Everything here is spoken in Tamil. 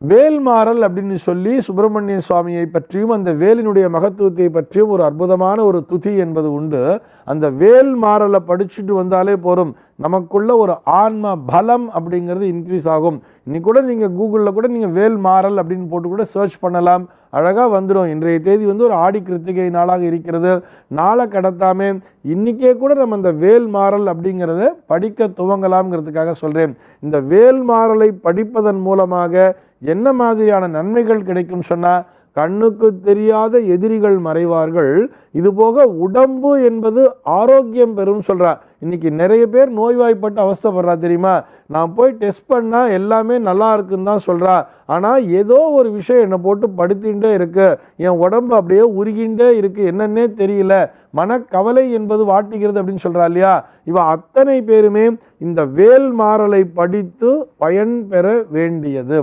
வேல்மாறல் அப்படின்னு சொல்லி சுப்பிரமணிய சுவாமியை பற்றியும் அந்த வேலினுடைய மகத்துவத்தை பற்றியும் ஒரு அற்புதமான ஒரு துதி என்பது உண்டு. அந்த வேல்மாறலை படிச்சுட்டு வந்தாலே போதும், நமக்குள்ள ஒரு ஆன்ம பலம் அப்படிங்கிறது இன்க்ரீஸ் ஆகும். இன்னைக்கு கூட நீங்கள் கூகுளில் கூட நீங்கள் வேல்மாறல் அப்படின்னு போட்டு கூட சர்ச் பண்ணலாம், அழகாக வந்துடும். இன்றைய தேதி ஒரு ஆடி கிருத்திகை நாளாக இருக்கிறது. நாளை கடத்தாமே இன்றைக்கே கூட நம்ம இந்த வேல்மாறல் அப்படிங்கிறத படிக்க துவங்கலாம்ங்கிறதுக்காக சொல்கிறேன். இந்த வேல்மாறலை படிப்பதன் மூலமாக என்ன மாதிரியான நன்மைகள் கிடைக்கும் சொன்னால், கண்ணுக்கு தெரியாத எதிரிகள் மறைவார்கள், இதுபோக உடம்பு என்பது ஆரோக்கியம் பெறும் சொல்கிறா. இன்னைக்கு நிறைய பேர் நோய்வாய்ப்பட்டு அவஸ்தைப்படுறா தெரியுமா. நான் போய் டெஸ்ட் பண்ணால் எல்லாமே நல்லா இருக்குன்னு தான் சொல்கிறா. ஆனால் ஏதோ ஒரு விஷயம் என்னை போட்டு படுத்திகிட்டே இருக்கு, என் உடம்பு அப்படியே உருகின்றே இருக்கு, என்னன்னே தெரியல, மனக்கவலை என்பது வாட்டுகிறது அப்படின்னு சொல்கிறா இல்லையா. இவ அத்தனை பேருமே இந்த வேல்மாறலை படித்து பயன் பெற வேண்டியது.